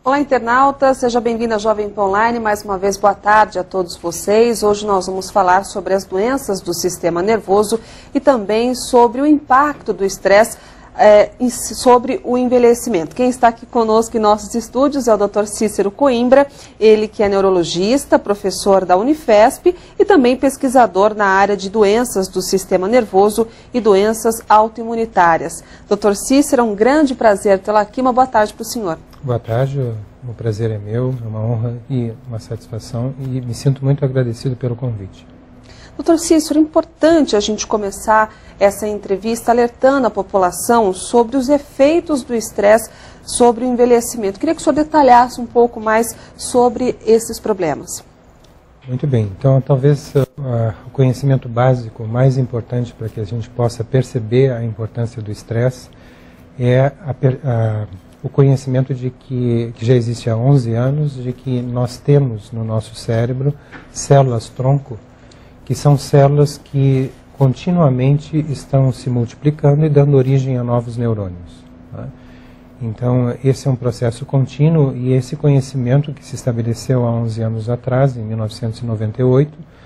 Olá, internauta, seja bem-vindo à Jovem Pan Online. Mais uma vez, boa tarde a todos vocês. Hoje nós vamos falar sobre as doenças do sistema nervoso e também sobre o impacto do estresse sobre o envelhecimento. Quem está aqui conosco em nossos estúdios é o Dr. Cícero Coimbra, ele que é neurologista, professor da Unifesp e também pesquisador na área de doenças do sistema nervoso e doenças autoimunitárias. Dr. Cícero, é um grande prazer tê-lo aqui. Uma boa tarde para o senhor. Boa tarde, o prazer é meu, é uma honra e uma satisfação e me sinto muito agradecido pelo convite. Dr. Cícero, é importante a gente começar essa entrevista alertando a população sobre os efeitos do estresse sobre o envelhecimento. Queria que o senhor detalhasse um pouco mais sobre esses problemas. Muito bem, então talvez o conhecimento básico mais importante para que a gente possa perceber a importância do estresse é o conhecimento de que já existe há 11 anos, de que nós temos no nosso cérebro células-tronco, que são células que continuamente estão se multiplicando e dando origem a novos neurônios. Tá? Então, esse é um processo contínuo e esse conhecimento que se estabeleceu há 11 anos atrás, em 1998,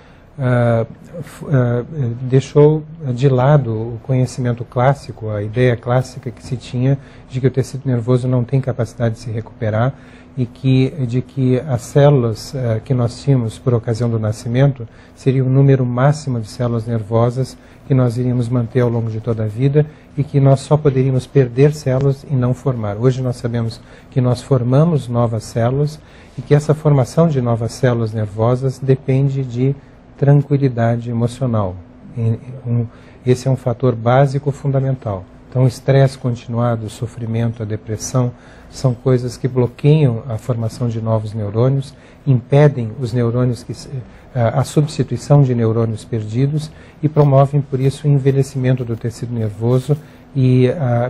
deixou de lado o conhecimento clássico, a ideia clássica que se tinha de que o tecido nervoso não tem capacidade de se recuperar e de que as células que nós tínhamos por ocasião do nascimento seria o número máximo de células nervosas que nós iríamos manter ao longo de toda a vida e que nós só poderíamos perder células e não formar. Hoje nós sabemos que nós formamos novas células e que essa formação de novas células nervosas depende de tranquilidade emocional. Esse é um fator básico fundamental. Então, o estresse continuado, o sofrimento, a depressão, são coisas que bloqueiam a formação de novos neurônios, impedem os neurônios, a substituição de neurônios perdidos e promovem, por isso, o envelhecimento do tecido nervoso e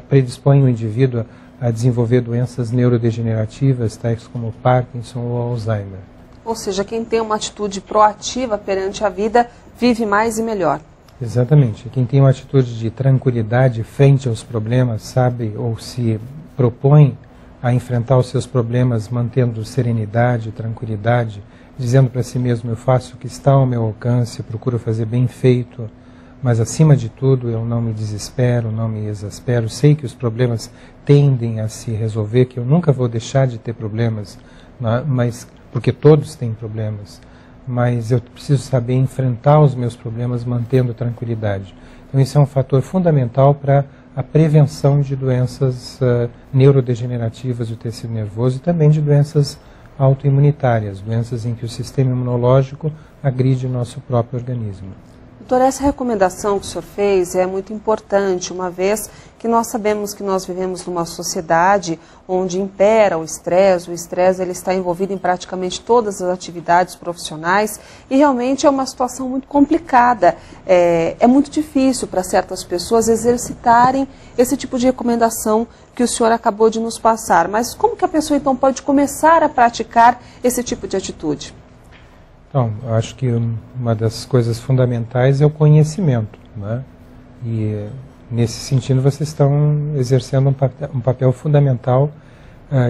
predispõem o indivíduo a desenvolver doenças neurodegenerativas, tais como Parkinson ou Alzheimer. Ou seja, quem tem uma atitude proativa perante a vida vive mais e melhor. Exatamente. Quem tem uma atitude de tranquilidade frente aos problemas, sabe ou se propõe a enfrentar os seus problemas mantendo serenidade, tranquilidade, dizendo para si mesmo, eu faço o que está ao meu alcance, procuro fazer bem feito, mas acima de tudo eu não me desespero, não me exaspero, sei que os problemas tendem a se resolver, que eu nunca vou deixar de ter problemas, mas porque todos têm problemas, mas eu preciso saber enfrentar os meus problemas mantendo tranquilidade. Então isso é um fator fundamental para a prevenção de doenças neurodegenerativas do tecido nervoso e também de doenças autoimunitárias, doenças em que o sistema imunológico agride o nosso próprio organismo. Doutor, essa recomendação que o senhor fez é muito importante, uma vez que nós sabemos que nós vivemos numa sociedade onde impera o estresse ele está envolvido em praticamente todas as atividades profissionais e realmente é uma situação muito complicada. É muito difícil para certas pessoas exercitarem esse tipo de recomendação que o senhor acabou de nos passar. Mas como que a pessoa então pode começar a praticar esse tipo de atitude? Então, eu acho que uma das coisas fundamentais é o conhecimento, né? E nesse sentido vocês estão exercendo um papel fundamental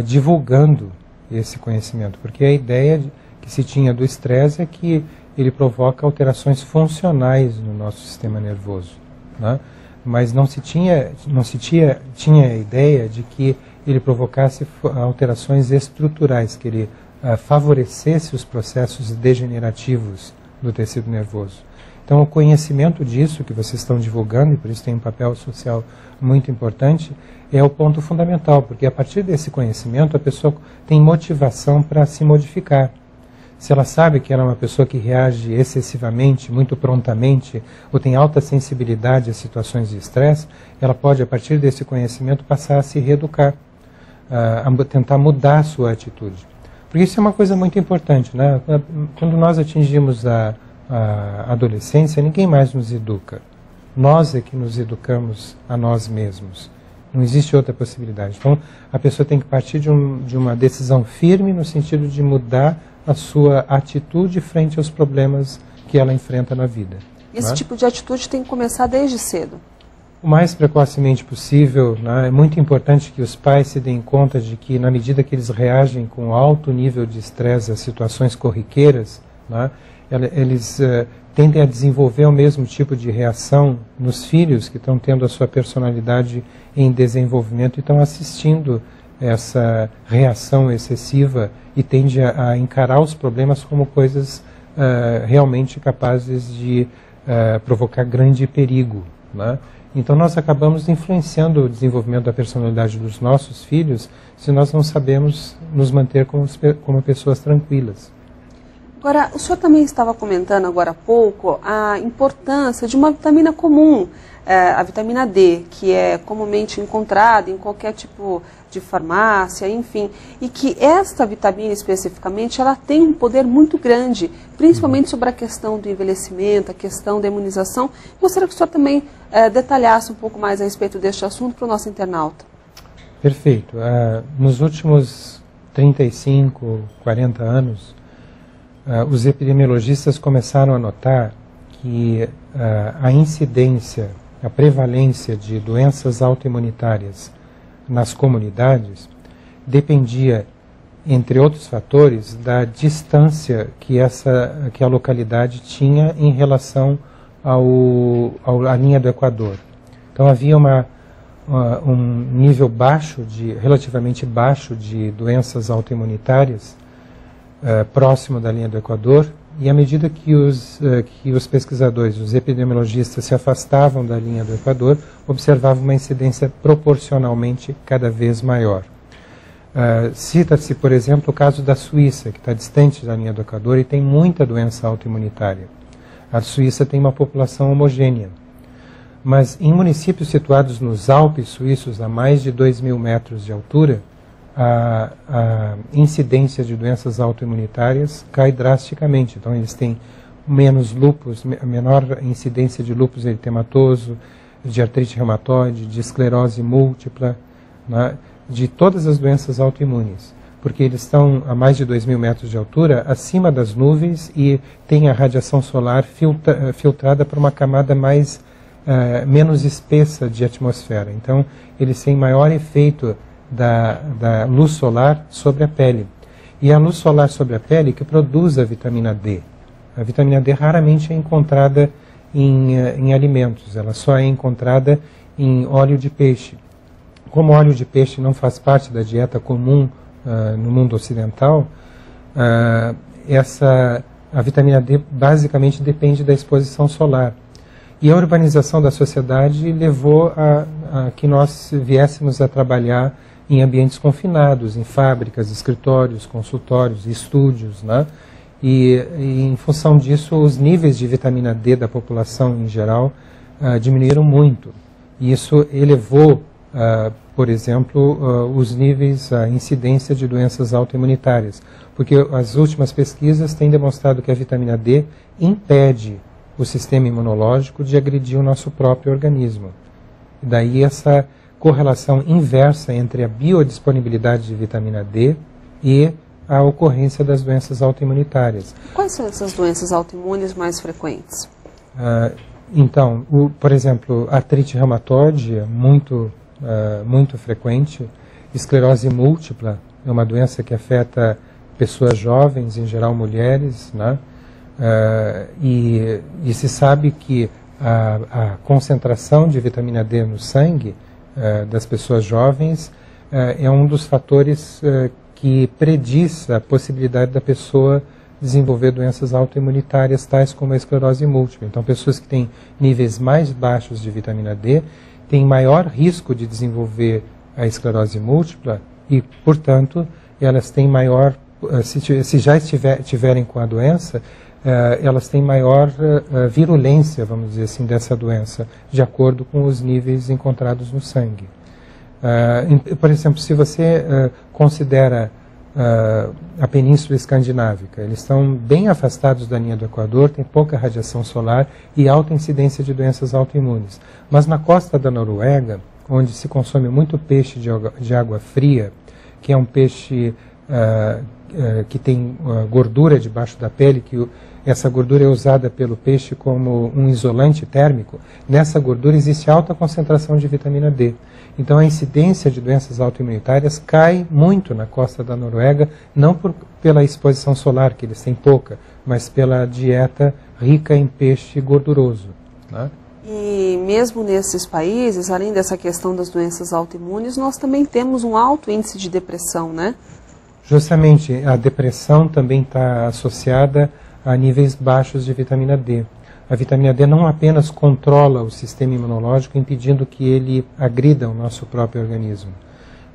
divulgando esse conhecimento, porque a ideia que se tinha do estresse é que ele provoca alterações funcionais no nosso sistema nervoso, né? Mas não se tinha a ideia de que ele provocasse alterações estruturais, que ele favorecesse os processos degenerativos do tecido nervoso. Então, o conhecimento disso que vocês estão divulgando, e por isso tem um papel social muito importante, é o ponto fundamental, porque a partir desse conhecimento a pessoa tem motivação para se modificar. Se ela sabe que ela é uma pessoa que reage excessivamente, muito prontamente, ou tem alta sensibilidade a situações de estresse, ela pode, a partir desse conhecimento, passar a se reeducar, a tentar mudar a sua atitude. Porque isso é uma coisa muito importante, né? Quando nós atingimos a adolescência, ninguém mais nos educa. Nós é que nos educamos a nós mesmos. Não existe outra possibilidade. Então, a pessoa tem que partir de uma decisão firme no sentido de mudar a sua atitude frente aos problemas que ela enfrenta na vida. Esse tipo de atitude tem que começar desde cedo. o mais precocemente possível, né? É muito importante que os pais se deem conta de que, na medida que eles reagem com alto nível de estresse a situações corriqueiras, né? Eles tendem a desenvolver o mesmo tipo de reação nos filhos que estão tendo a sua personalidade em desenvolvimento e estão assistindo essa reação excessiva e tende a encarar os problemas como coisas realmente capazes de provocar grande perigo, né? Então nós acabamos influenciando o desenvolvimento da personalidade dos nossos filhos se nós não sabemos nos manter como pessoas tranquilas. Agora, o senhor também estava comentando agora há pouco a importância de uma vitamina comum, a vitamina D, que é comumente encontrada em qualquer tipo de farmácia, enfim, e que esta vitamina especificamente, ela tem um poder muito grande, principalmente sobre a questão do envelhecimento, a questão da imunização. Gostaria que o senhor também detalhasse um pouco mais a respeito deste assunto para o nosso internauta. Perfeito. Nos últimos 35, 40 anos, os epidemiologistas começaram a notar que a incidência, a prevalência de doenças autoimunitárias nas comunidades dependia, entre outros fatores, da distância que a localidade tinha em relação à linha do Equador. Então havia um nível relativamente baixo de doenças autoimunitárias próximo da linha do Equador, e à medida que os pesquisadores, os epidemiologistas se afastavam da linha do Equador, observavam uma incidência proporcionalmente cada vez maior. Cita-se, por exemplo, o caso da Suíça, que está distante da linha do Equador e tem muita doença autoimunitária. A Suíça tem uma população homogênea, mas em municípios situados nos Alpes suíços a mais de 2.000 metros de altura, a incidência de doenças autoimunitárias cai drasticamente. Então eles têm menos lúpus, menor incidência de lúpus eritematoso, de artrite reumatoide, de esclerose múltipla, né, de todas as doenças autoimunes, porque eles estão a mais de 2.000 metros de altura, acima das nuvens, e tem a radiação solar filtrada por uma camada menos espessa de atmosfera. Então eles têm maior efeito da luz solar sobre a pele. E a luz solar sobre a pele que produz a vitamina D. A vitamina D raramente é encontrada em alimentos, ela só é encontrada em óleo de peixe. Como o óleo de peixe não faz parte da dieta comum no mundo ocidental, a vitamina D basicamente depende da exposição solar. E a urbanização da sociedade levou a que nós viéssemos a trabalhar em ambientes confinados, em fábricas, escritórios, consultórios, estúdios, né? E em função disso, os níveis de vitamina D da população em geral diminuíram muito. E isso elevou, por exemplo, os níveis, a incidência de doenças autoimunitárias. Porque as últimas pesquisas têm demonstrado que a vitamina D impede o sistema imunológico de agredir o nosso próprio organismo. E daí essa correlação inversa entre a biodisponibilidade de vitamina D e a ocorrência das doenças autoimunitárias. Quais são essas doenças autoimunes mais frequentes? Então, por exemplo, artrite reumatoide é muito frequente. Esclerose múltipla é uma doença que afeta pessoas jovens, em geral mulheres, né? E se sabe que a concentração de vitamina D no sangue das pessoas jovens é um dos fatores que prediz a possibilidade da pessoa desenvolver doenças autoimunitárias, tais como a esclerose múltipla. Então, pessoas que têm níveis mais baixos de vitamina D têm maior risco de desenvolver a esclerose múltipla e, portanto, elas têm maior, se já tiverem com a doença, elas têm maior virulência, vamos dizer assim, dessa doença, de acordo com os níveis encontrados no sangue. Por exemplo, se você considera a Península Escandinávica, eles estão bem afastados da linha do Equador, tem pouca radiação solar e alta incidência de doenças autoimunes. Mas na costa da Noruega, onde se consome muito peixe de água fria, que é um peixe que tem gordura debaixo da pele, que essa gordura é usada pelo peixe como um isolante térmico, nessa gordura existe alta concentração de vitamina D. Então a incidência de doenças autoimunitárias cai muito na costa da Noruega, não pela exposição solar, que eles têm pouca, mas pela dieta rica em peixe gorduroso, né? E mesmo nesses países, além dessa questão das doenças autoimunes, nós também temos um alto índice de depressão, né? Justamente, a depressão também está associada a níveis baixos de vitamina D. A vitamina D não apenas controla o sistema imunológico, impedindo que ele agrida o nosso próprio organismo,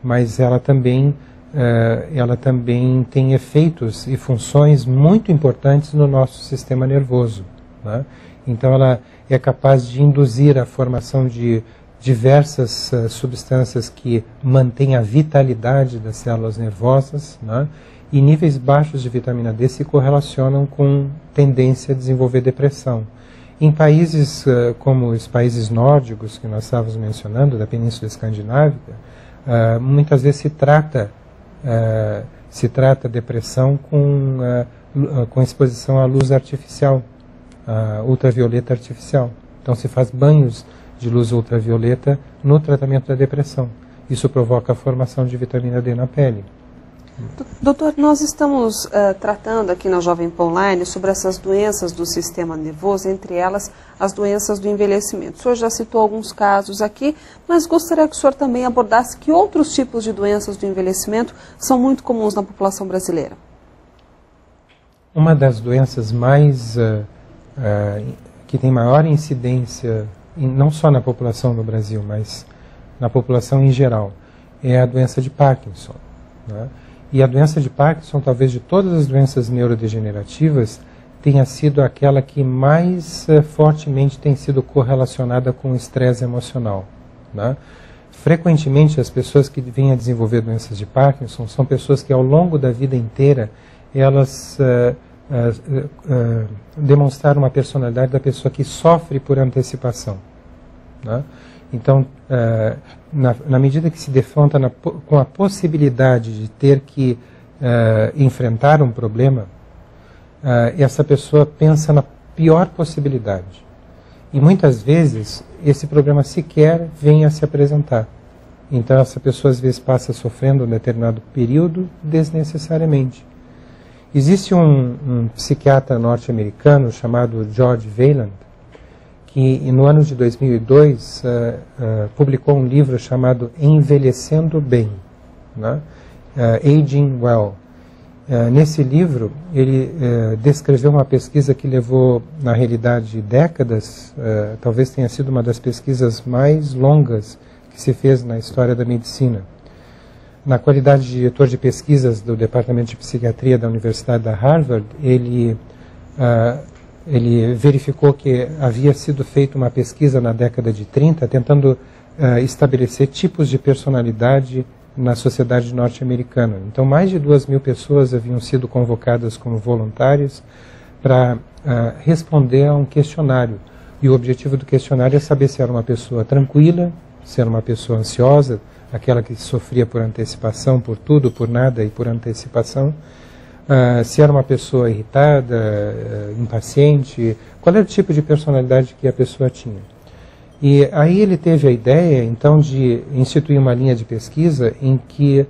mas ela também tem efeitos e funções muito importantes no nosso sistema nervoso, né? Então ela é capaz de induzir a formação de diversas substâncias que mantêm a vitalidade das células nervosas, né? E níveis baixos de vitamina D se correlacionam com tendência a desenvolver depressão. Em países como os países nórdicos, que nós estávamos mencionando, da Península Escandinâvica, muitas vezes se trata depressão com exposição à luz artificial, ultravioleta artificial. Então se faz banhos de luz ultravioleta no tratamento da depressão. Isso provoca a formação de vitamina D na pele. Doutor, nós estamos tratando aqui na Jovem Pan Online sobre essas doenças do sistema nervoso, entre elas as doenças do envelhecimento. O senhor já citou alguns casos aqui, mas gostaria que o senhor também abordasse que outros tipos de doenças do envelhecimento são muito comuns na população brasileira. Uma das doenças que tem maior incidência, não só na população no Brasil, mas na população em geral, é a doença de Parkinson, né? E a doença de Parkinson, talvez de todas as doenças neurodegenerativas, tenha sido aquela que mais fortemente tem sido correlacionada com o estresse emocional, né? Frequentemente, as pessoas que vêm a desenvolver doenças de Parkinson são pessoas que, ao longo da vida inteira, elas demonstraram uma personalidade da pessoa que sofre por antecipação, né? Então, na medida que se defronta com a possibilidade de ter que enfrentar um problema, essa pessoa pensa na pior possibilidade. E muitas vezes esse problema sequer vem a se apresentar. Então essa pessoa às vezes passa sofrendo um determinado período desnecessariamente. Existe um psiquiatra norte-americano chamado George Wayland, que no ano de 2002 publicou um livro chamado Envelhecendo Bem, né? Aging Well. Nesse livro, ele descreveu uma pesquisa que levou, na realidade, décadas, talvez tenha sido uma das pesquisas mais longas que se fez na história da medicina. Na qualidade de diretor de pesquisas do Departamento de Psiquiatria da Universidade da Harvard, ele verificou que havia sido feita uma pesquisa na década de 30, tentando estabelecer tipos de personalidade na sociedade norte-americana. Então, mais de 2.000 pessoas haviam sido convocadas como voluntárias para responder a um questionário. E o objetivo do questionário é saber se era uma pessoa tranquila, se era uma pessoa ansiosa, aquela que sofria por antecipação, por tudo, por nada e por antecipação, se era uma pessoa irritada, impaciente, qual era o tipo de personalidade que a pessoa tinha. E aí ele teve a ideia, então, de instituir uma linha de pesquisa em que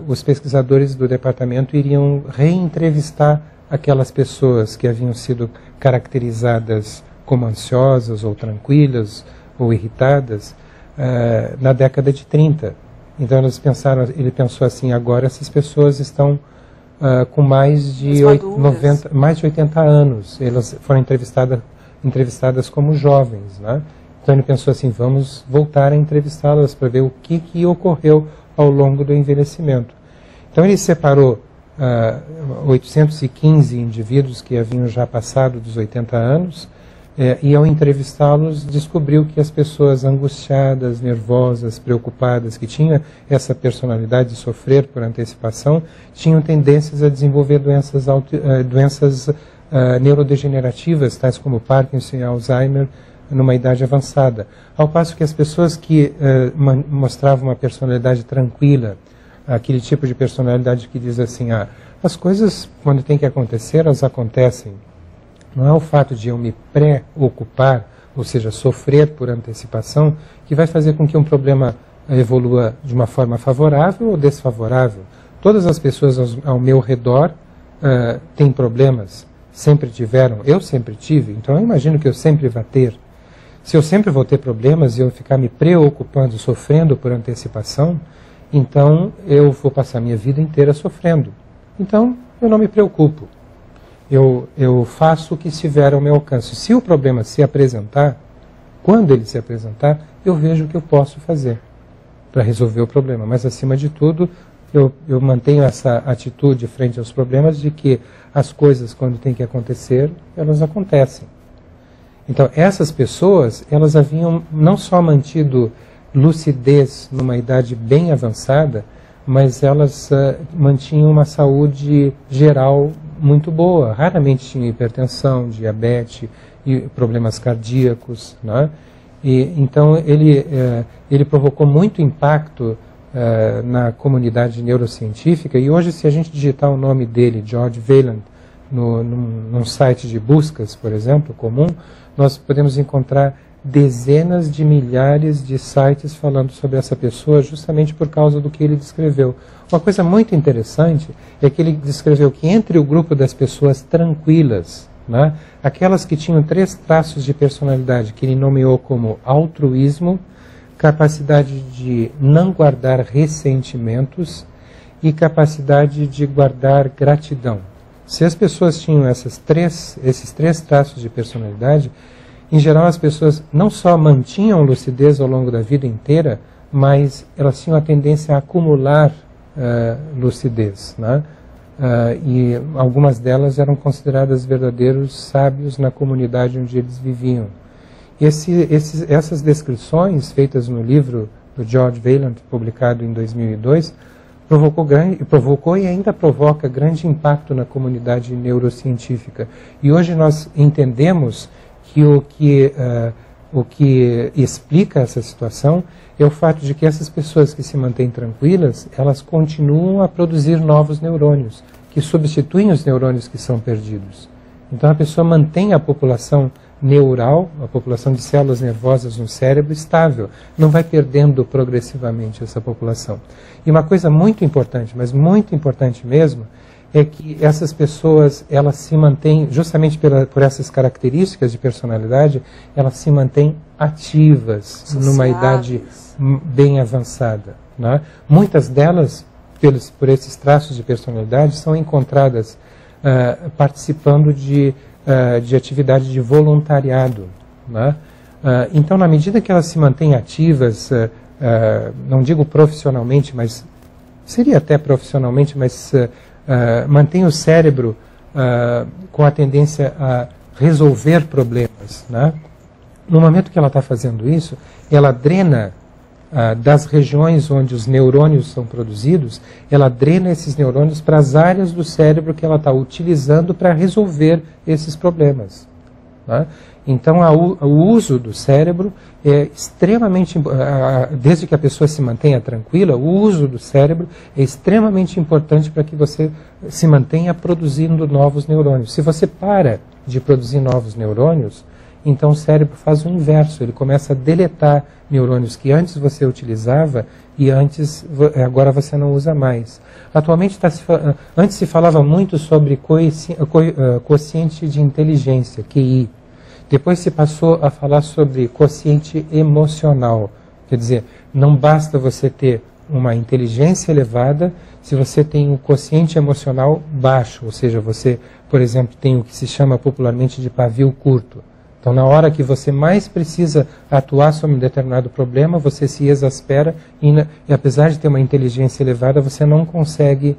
os pesquisadores do departamento iriam reentrevistar aquelas pessoas que haviam sido caracterizadas como ansiosas ou tranquilas ou irritadas na década de 30. Então ele pensou assim, agora essas pessoas estão com mais de 80 anos. Elas foram entrevistadas como jovens, né? Então ele pensou assim, vamos voltar a entrevistá-las para ver o que ocorreu ao longo do envelhecimento. Então ele separou 815 indivíduos que haviam já passado dos 80 anos e ao entrevistá-los descobriu que as pessoas angustiadas, nervosas, preocupadas, que tinham essa personalidade de sofrer por antecipação, tinham tendências a desenvolver doenças neurodegenerativas, tais como Parkinson e Alzheimer, numa idade avançada. Ao passo que as pessoas que mostravam uma personalidade tranquila, aquele tipo de personalidade que diz assim, As coisas, quando tem que acontecer, elas acontecem. Não é o fato de eu me preocupar, ou seja, sofrer por antecipação, que vai fazer com que um problema evolua de uma forma favorável ou desfavorável. Todas as pessoas ao meu redor têm problemas, sempre tiveram, eu sempre tive, então eu imagino que eu sempre vou ter. Se eu sempre vou ter problemas e eu ficar me preocupando, sofrendo por antecipação, então eu vou passar minha vida inteira sofrendo. Então eu não me preocupo. Eu faço o que estiver ao meu alcance. Se o problema se apresentar, quando ele se apresentar, eu vejo o que eu posso fazer para resolver o problema. Mas, acima de tudo, eu mantenho essa atitude frente aos problemas de que as coisas, quando tem que acontecer, elas acontecem. Então, essas pessoas, elas haviam não só mantido lucidez numa idade bem avançada, mas elas mantinham uma saúde geral muito boa. Raramente tinham hipertensão, diabetes e problemas cardíacos, né? Então ele provocou muito impacto na comunidade neurocientífica, e hoje, se a gente digitar o nome dele, George Wayland, num site de buscas, por exemplo, comum, nós podemos encontrar dezenas de milhares de sites falando sobre essa pessoa justamente por causa do que ele descreveu. Uma coisa muito interessante é que ele descreveu que entre o grupo das pessoas tranquilas, né, aquelas que tinham 3 traços de personalidade que ele nomeou como altruísmo, capacidade de não guardar ressentimentos e capacidade de guardar gratidão. Se as pessoas tinham esses três traços de personalidade, em geral as pessoas não só mantinham lucidez ao longo da vida inteira, mas elas tinham a tendência a acumular lucidez, né? E algumas delas eram consideradas verdadeiros sábios na comunidade onde eles viviam. Essas descrições feitas no livro do George Wayland, publicado em 2002, provocou e ainda provoca grande impacto na comunidade neurocientífica. E hoje nós entendemos que o que explica essa situação é o fato de que essas pessoas que se mantêm tranquilas, elas continuam a produzir novos neurônios, que substituem os neurônios que são perdidos. Então a pessoa mantém a população neural, a população de células nervosas no cérebro estável, não vai perdendo progressivamente essa população. E uma coisa muito importante, mas muito importante mesmo, é que essas pessoas, elas se mantêm, justamente por essas características de personalidade, elas se mantêm ativas numa idade bem avançada, né? Muitas delas, por esses traços de personalidade, são encontradas participando de atividade de voluntariado, né? Então, na medida que elas se mantêm ativas, não digo profissionalmente, mas seria até profissionalmente, mas mantém o cérebro com a tendência a resolver problemas, né? No momento que ela está fazendo isso, ela drena das regiões onde os neurônios são produzidos, ela drena esses neurônios para as áreas do cérebro que ela está utilizando para resolver esses problemas, né? Então, o uso do cérebro é extremamente, desde que a pessoa se mantenha tranquila, o uso do cérebro é extremamente importante para que você se mantenha produzindo novos neurônios. Se você para de produzir novos neurônios, então o cérebro faz o inverso, ele começa a deletar neurônios que antes você utilizava e agora você não usa mais. Atualmente, antes se falava muito sobre quociente de inteligência, QI. Depois se passou a falar sobre quociente emocional. Quer dizer, não basta você ter uma inteligência elevada se você tem um quociente emocional baixo, ou seja, você, por exemplo, tem o que se chama popularmente de pavio curto. Então, na hora que você mais precisa atuar sobre um determinado problema, você se exaspera e apesar de ter uma inteligência elevada, você não consegue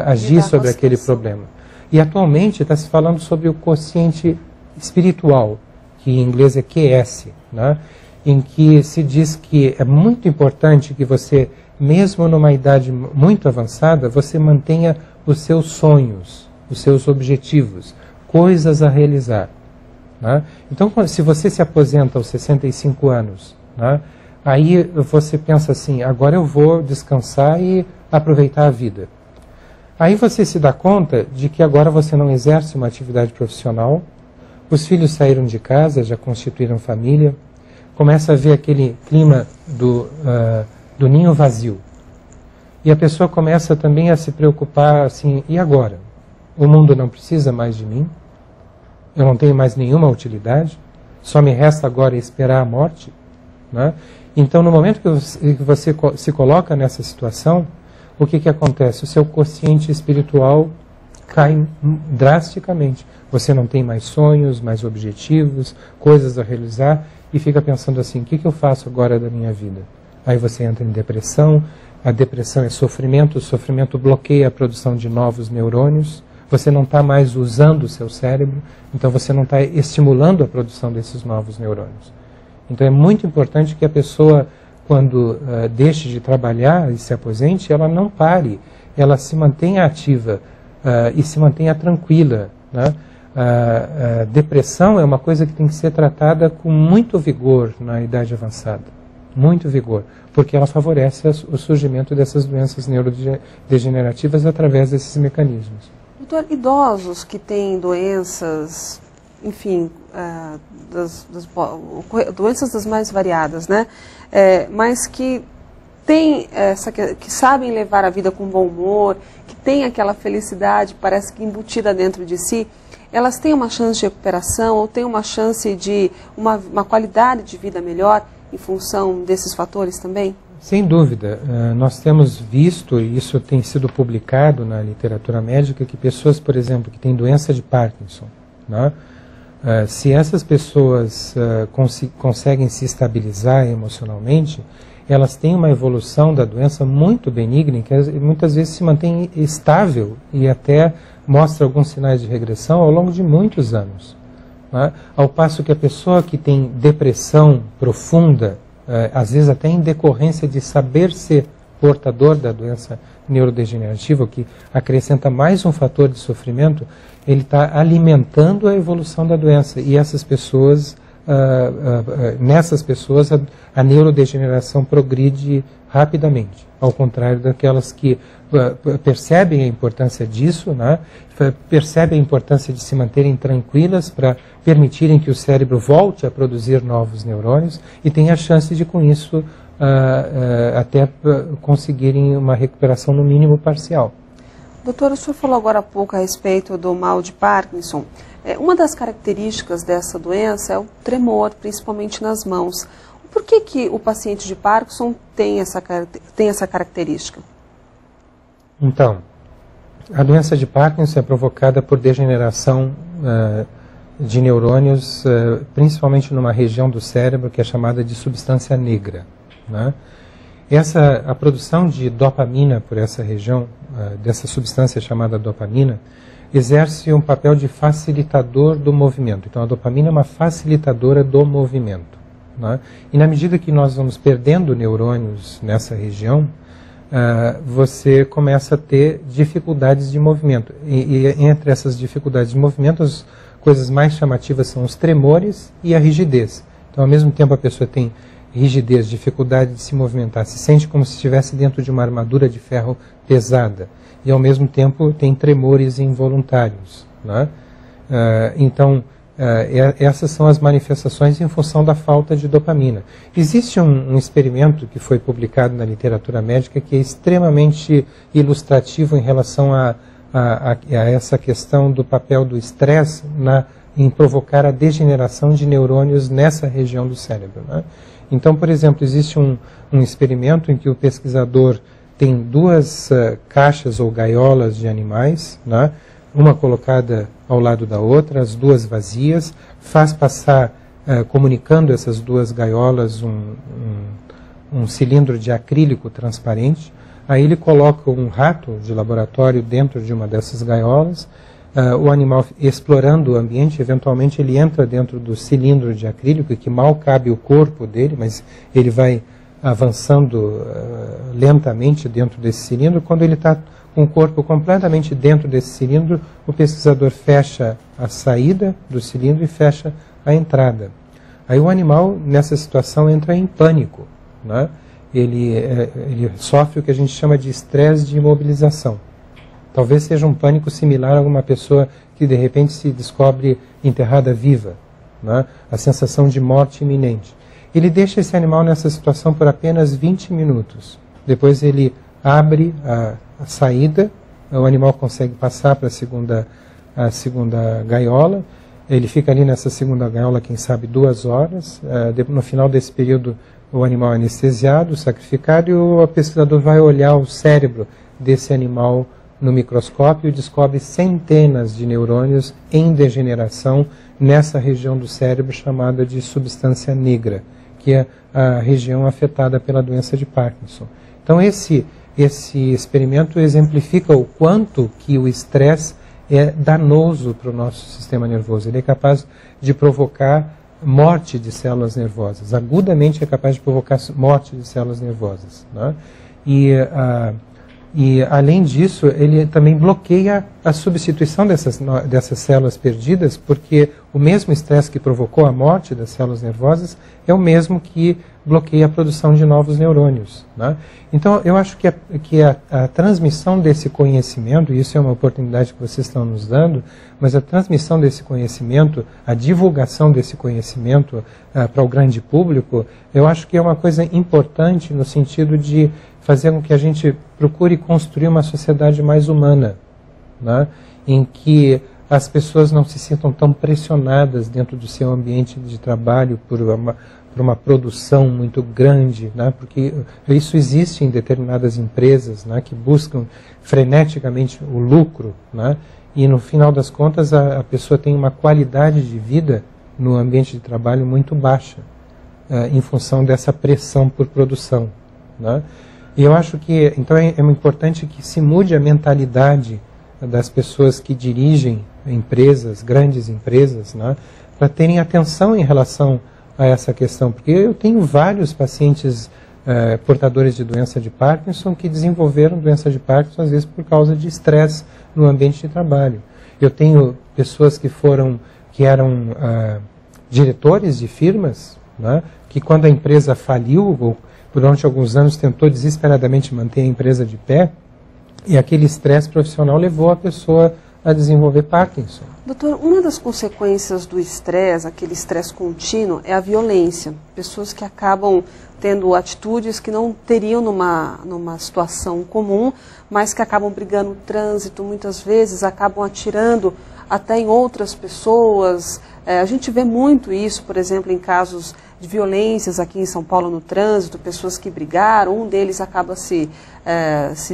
agir sobre aquele problema. E atualmente está se falando sobre o quociente espiritual, que em inglês é QS, né? Em que se diz que é muito importante que você, mesmo numa idade muito avançada, você mantenha os seus sonhos, os seus objetivos, coisas a realizar, né? Então, se você se aposenta aos 65 anos, né, aí você pensa assim, agora eu vou descansar e aproveitar a vida. Aí você se dá conta de que agora você não exerce uma atividade profissional, os filhos saíram de casa, já constituíram família, começa a ver aquele clima do ninho vazio. E a pessoa começa também a se preocupar assim, e agora? O mundo não precisa mais de mim? Eu não tenho mais nenhuma utilidade? Só me resta agora esperar a morte? Né? Então, no momento que você se coloca nessa situação, o que acontece? O seu quociente espiritual cai drasticamente. Você não tem mais sonhos, mais objetivos, coisas a realizar, e fica pensando assim, o que eu faço agora da minha vida? Aí você entra em depressão, a depressão é sofrimento, o sofrimento bloqueia a produção de novos neurônios, você não está mais usando o seu cérebro, então você não está estimulando a produção desses novos neurônios. Então é muito importante que a pessoa, quando deixe de trabalhar e se aposente, ela não pare, ela se mantenha ativa e se mantenha tranquila, né? Depressão é uma coisa que tem que ser tratada com muito vigor na idade avançada, muito vigor, porque ela favorece o surgimento dessas doenças neurodegenerativas através desses mecanismos. Doutor, idosos que têm doenças, enfim, doenças das mais variadas, né? Mas que que sabem levar a vida com bom humor, que têm aquela felicidade, parece que embutida dentro de si, elas têm uma chance de recuperação ou têm uma chance de uma qualidade de vida melhor em função desses fatores também? Sem dúvida. Nós temos visto, e isso tem sido publicado na literatura médica, que pessoas, por exemplo, que têm doença de Parkinson, né? Se essas pessoas conseguem se estabilizar emocionalmente, elas têm uma evolução da doença muito benigna, que muitas vezes se mantém estável e até mostra alguns sinais de regressão ao longo de muitos anos, né? Ao passo que a pessoa que tem depressão profunda, às vezes até em decorrência de saber ser portador da doença neurodegenerativa, que acrescenta mais um fator de sofrimento, ele está alimentando a evolução da doença. E essas pessoas, nessas pessoas, a neurodegeneração progride rapidamente, ao contrário daquelas que percebem a importância disso, né? Percebem a importância de se manterem tranquilas para permitirem que o cérebro volte a produzir novos neurônios e tem a chance de, com isso, até conseguirem uma recuperação no mínimo parcial. Doutor, o senhor falou agora há pouco a respeito do mal de Parkinson. Uma das características dessa doença é o tremor, principalmente nas mãos. Por que o paciente de Parkinson tem essa característica? Então, a doença de Parkinson é provocada por degeneração de neurônios, principalmente numa região do cérebro que é chamada de substância negra, né? A produção de dopamina por essa região, dessa substância chamada dopamina, exerce um papel de facilitador do movimento. Então a dopamina é uma facilitadora do movimento, né? E na medida que nós vamos perdendo neurônios nessa região, você começa a ter dificuldades de movimento. E entre essas dificuldades de movimento, as coisas mais chamativas são os tremores e a rigidez. Então, ao mesmo tempo, a pessoa tem rigidez, dificuldade de se movimentar, se sente como se estivesse dentro de uma armadura de ferro pesada. E, ao mesmo tempo, tem tremores involuntários, né? Então, essas são as manifestações em função da falta de dopamina. Existe um experimento que foi publicado na literatura médica que é extremamente ilustrativo em relação a essa questão do papel do estresse em provocar a degeneração de neurônios nessa região do cérebro, né? Então, por exemplo, existe um experimento em que o pesquisador tem duas caixas ou gaiolas de animais, né? Uma colocada ao lado da outra, as duas vazias, faz passar, comunicando essas duas gaiolas, um cilindro de acrílico transparente. Aí ele coloca um rato de laboratório dentro de uma dessas gaiolas, o animal explorando o ambiente, eventualmente ele entra dentro do cilindro de acrílico, que mal cabe o corpo dele, mas ele vai avançando lentamente dentro desse cilindro. Quando ele está com o corpo completamente dentro desse cilindro, o pesquisador fecha a saída do cilindro e fecha a entrada. Aí o animal, nessa situação, entra em pânico, né? Ele sofre o que a gente chama de estresse de imobilização. Talvez seja um pânico similar a uma pessoa que de repente se descobre enterrada viva, né? A sensação de morte iminente. Ele deixa esse animal nessa situação por apenas 20 minutos. Depois ele abre a saída, o animal consegue passar para a segunda gaiola. Ele fica ali nessa segunda gaiola, quem sabe, 2 horas. No final desse período, o animal é anestesiado, sacrificado, e o pesquisador vai olhar o cérebro desse animal no microscópio e descobre centenas de neurônios em degeneração nessa região do cérebro chamada de substância negra, que é a região afetada pela doença de Parkinson. Então esse experimento exemplifica o quanto que o estresse é danoso para o nosso sistema nervoso. Ele é capaz de provocar morte de células nervosas. Agudamente é capaz de provocar morte de células nervosas, né? E além disso, ele também bloqueia a substituição dessas células perdidas, porque o mesmo estresse que provocou a morte das células nervosas é o mesmo que bloqueia a produção de novos neurônios, né? Então, eu acho que a transmissão desse conhecimento, e isso é uma oportunidade que vocês estão nos dando, mas a transmissão desse conhecimento, a divulgação desse conhecimento para o grande público, eu acho que é uma coisa importante no sentido de fazer com que a gente procure construir uma sociedade mais humana, né? Em que as pessoas não se sintam tão pressionadas dentro do seu ambiente de trabalho por uma produção muito grande, né? Porque isso existe em determinadas empresas, né? Que buscam freneticamente o lucro, né? E no final das contas a pessoa tem uma qualidade de vida no ambiente de trabalho muito baixa, em função dessa pressão por produção, né? E eu acho que, então, é importante que se mude a mentalidade das pessoas que dirigem empresas, grandes empresas, né, para terem atenção em relação a essa questão. Porque eu tenho vários pacientes portadores de doença de Parkinson que desenvolveram doença de Parkinson, às vezes, por causa de estresse no ambiente de trabalho. Eu tenho pessoas que eram diretores de firmas, né, que quando a empresa faliu, ou durante alguns anos tentou desesperadamente manter a empresa de pé, e aquele estresse profissional levou a pessoa a desenvolver Parkinson. Doutor, uma das consequências do estresse, aquele estresse contínuo, é a violência. Pessoas que acabam tendo atitudes que não teriam numa situação comum, mas que acabam brigando no trânsito, muitas vezes acabam atirando até em outras pessoas. A gente vê muito isso, por exemplo, em casos de violências aqui em São Paulo no trânsito, pessoas que brigaram, um deles acaba se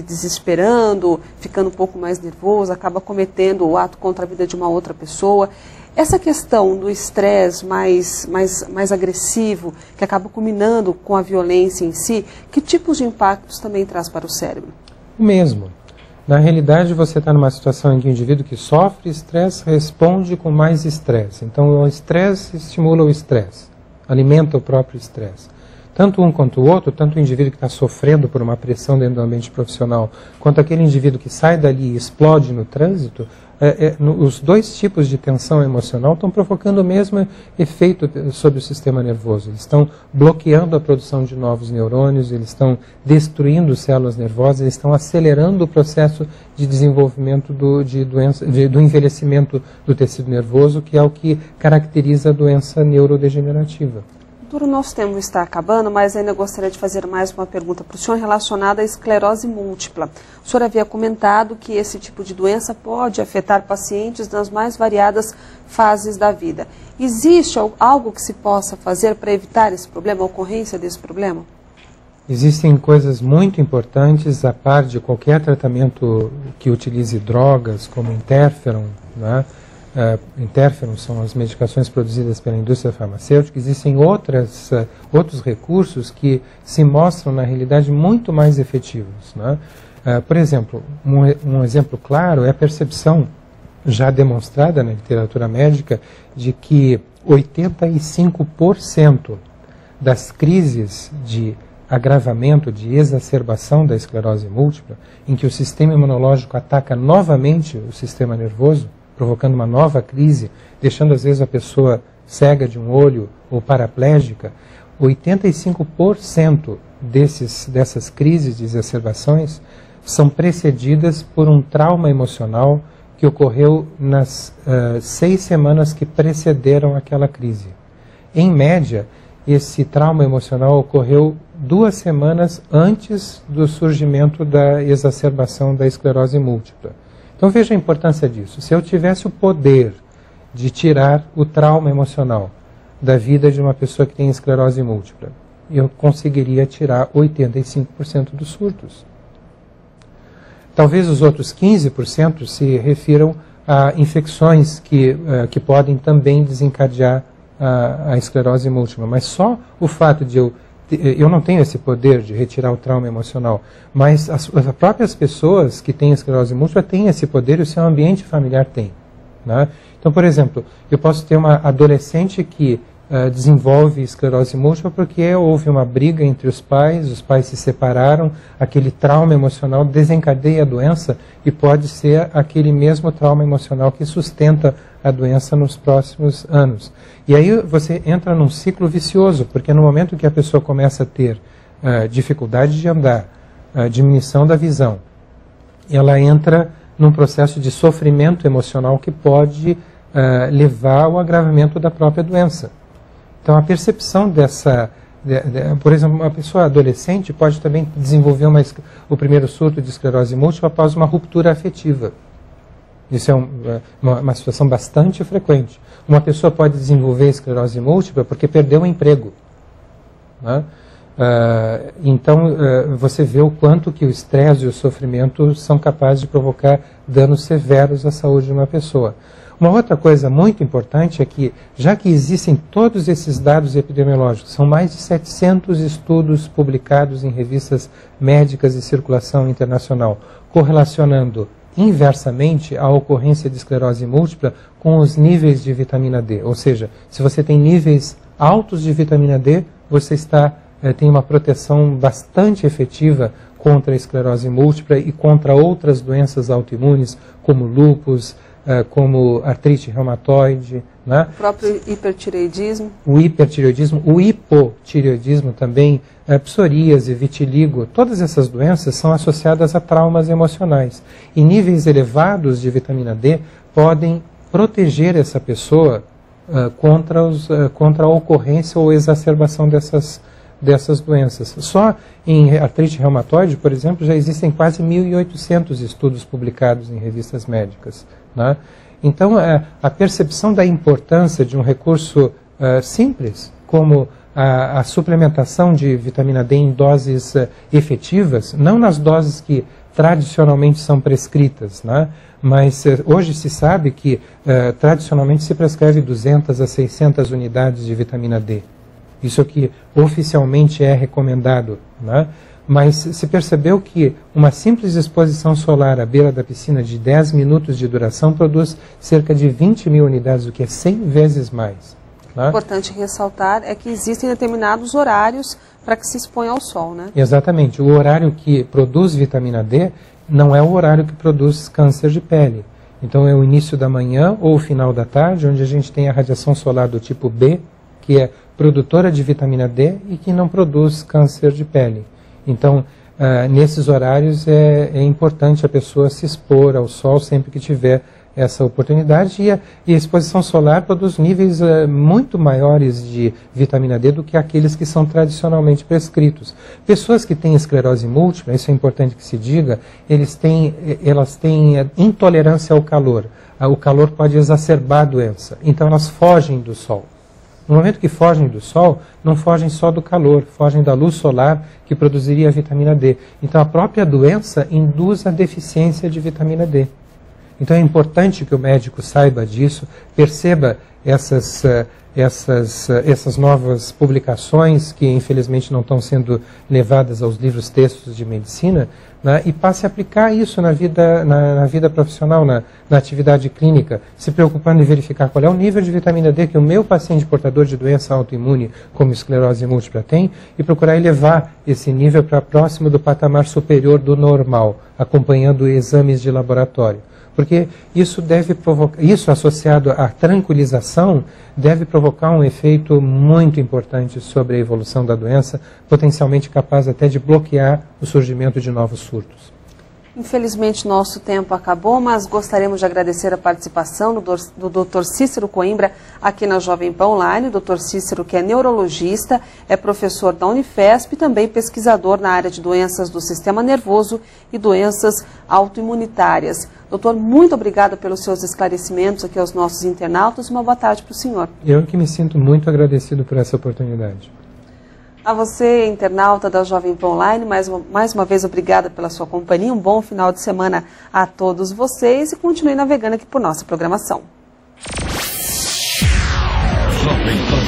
desesperando, ficando um pouco mais nervoso, acaba cometendo o ato contra a vida de uma outra pessoa. Essa questão do estresse mais agressivo, que acaba culminando com a violência em si, que tipos de impactos também traz para o cérebro? O mesmo. Na realidade, você está numa situação em que o indivíduo que sofre estresse responde com mais estresse. Então, o estresse estimula o estresse, alimenta o próprio estresse. Tanto um quanto o outro, tanto o indivíduo que está sofrendo por uma pressão dentro do ambiente profissional, quanto aquele indivíduo que sai dali e explode no trânsito, os dois tipos de tensão emocional estão provocando o mesmo efeito sobre o sistema nervoso. Eles estão bloqueando a produção de novos neurônios, eles estão destruindo células nervosas, eles estão acelerando o processo de desenvolvimento do envelhecimento do tecido nervoso, que é o que caracteriza a doença neurodegenerativa. Doutor, o nosso tempo está acabando, mas ainda gostaria de fazer mais uma pergunta para o senhor relacionada à esclerose múltipla. O senhor havia comentado que esse tipo de doença pode afetar pacientes nas mais variadas fases da vida. Existe algo que se possa fazer para evitar esse problema, a ocorrência desse problema? Existem coisas muito importantes, a par de qualquer tratamento que utilize drogas, como interferon, né? Interferon são as medicações produzidas pela indústria farmacêutica. Existem outros recursos que se mostram, na realidade, muito mais efetivos, né? Por exemplo, um exemplo claro é a percepção já demonstrada na literatura médica de que 85% das crises de agravamento, de exacerbação da esclerose múltipla, em que o sistema imunológico ataca novamente o sistema nervoso, provocando uma nova crise, deixando às vezes a pessoa cega de um olho ou paraplégica, 85% dessas crises de exacerbações são precedidas por um trauma emocional que ocorreu nas 6 semanas que precederam aquela crise. Em média, esse trauma emocional ocorreu 2 semanas antes do surgimento da exacerbação da esclerose múltipla. Então veja a importância disso. Se eu tivesse o poder de tirar o trauma emocional da vida de uma pessoa que tem esclerose múltipla, eu conseguiria tirar 85% dos surtos. Talvez os outros 15% se refiram a infecções que podem também desencadear a esclerose múltipla, mas só o fato de eu não tenho esse poder de retirar o trauma emocional, mas as próprias pessoas que têm esclerose múltipla têm esse poder e o seu ambiente familiar tem, né? Então, por exemplo, eu posso ter uma adolescente que desenvolve esclerose múltipla porque houve uma briga entre os pais se separaram, aquele trauma emocional desencadeia a doença e pode ser aquele mesmo trauma emocional que sustenta a doença nos próximos anos. E aí você entra num ciclo vicioso, porque no momento que a pessoa começa a ter dificuldade de andar, diminuição da visão, ela entra num processo de sofrimento emocional que pode levar ao agravamento da própria doença. Então, a percepção por exemplo, uma pessoa adolescente pode também desenvolver o primeiro surto de esclerose múltipla após uma ruptura afetiva. Isso é uma situação bastante frequente. Uma pessoa pode desenvolver esclerose múltipla porque perdeu o emprego, né? Então, você vê o quanto que o estresse e o sofrimento são capazes de provocar danos severos à saúde de uma pessoa. Uma outra coisa muito importante é que, já que existem todos esses dados epidemiológicos, são mais de 700 estudos publicados em revistas médicas de circulação internacional, correlacionando inversamente a ocorrência de esclerose múltipla com os níveis de vitamina D. Ou seja, se você tem níveis altos de vitamina D, você tem uma proteção bastante efetiva contra a esclerose múltipla e contra outras doenças autoimunes, como lúpus, como artrite reumatoide, né? O próprio hipertireoidismo. O hipertireoidismo, o hipotireoidismo também, psoríase, vitiligo, todas essas doenças são associadas a traumas emocionais. E níveis elevados de vitamina D podem proteger essa pessoa contra a ocorrência ou exacerbação dessas doenças. Só em artrite reumatoide, por exemplo, já existem quase 1.800 estudos publicados em revistas médicas, né? Então, a percepção da importância de um recurso simples, como a suplementação de vitamina D em doses efetivas, não nas doses que tradicionalmente são prescritas, né? Mas hoje se sabe que tradicionalmente se prescreve 200 a 600 unidades de vitamina D. Isso é o que oficialmente é recomendado, né? Mas se percebeu que uma simples exposição solar à beira da piscina de 10 minutos de duração produz cerca de 20.000 unidades, o que é 100 vezes mais, né? Importante ressaltar é que existem determinados horários para que se exponha ao sol, né? Exatamente. O horário que produz vitamina D não é o horário que produz câncer de pele. Então é o início da manhã ou o final da tarde, onde a gente tem a radiação solar do tipo B, que é produtora de vitamina D e que não produz câncer de pele. Então, nesses horários é importante a pessoa se expor ao sol sempre que tiver essa oportunidade, e a exposição solar produz níveis muito maiores de vitamina D do que aqueles que são tradicionalmente prescritos. Pessoas que têm esclerose múltipla, isso é importante que se diga, elas têm intolerância ao calor. O calor pode exacerbar a doença, então elas fogem do sol. No momento que fogem do sol, não fogem só do calor, fogem da luz solar que produziria a vitamina D. Então a própria doença induz a deficiência de vitamina D. Então é importante que o médico saiba disso, perceba essas novas publicações que infelizmente não estão sendo levadas aos livros textos de medicina, né, e passe a aplicar isso na vida profissional, na atividade clínica, se preocupando em verificar qual é o nível de vitamina D que o meu paciente portador de doença autoimune, como esclerose múltipla, tem, e procurar elevar esse nível para próximo do patamar superior do normal, acompanhando exames de laboratório. Porque isso associado à tranquilização, deve provocar um efeito muito importante sobre a evolução da doença, potencialmente capaz até de bloquear o surgimento de novos surtos. Infelizmente, nosso tempo acabou, mas gostaríamos de agradecer a participação do Dr. Cícero Coimbra aqui na Jovem Pan Online. O Dr. Cícero, que é neurologista, é professor da Unifesp e também pesquisador na área de doenças do sistema nervoso e doenças autoimunitárias. Doutor, muito obrigada pelos seus esclarecimentos aqui aos nossos internautas. Uma boa tarde para o senhor. Eu que me sinto muito agradecido por essa oportunidade. A você, internauta da Jovem Pan Online, mais uma vez obrigada pela sua companhia. Um bom final de semana a todos vocês e continue navegando aqui por nossa programação. Jovem Pan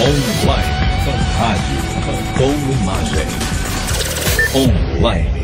Online, rádio com imagem online.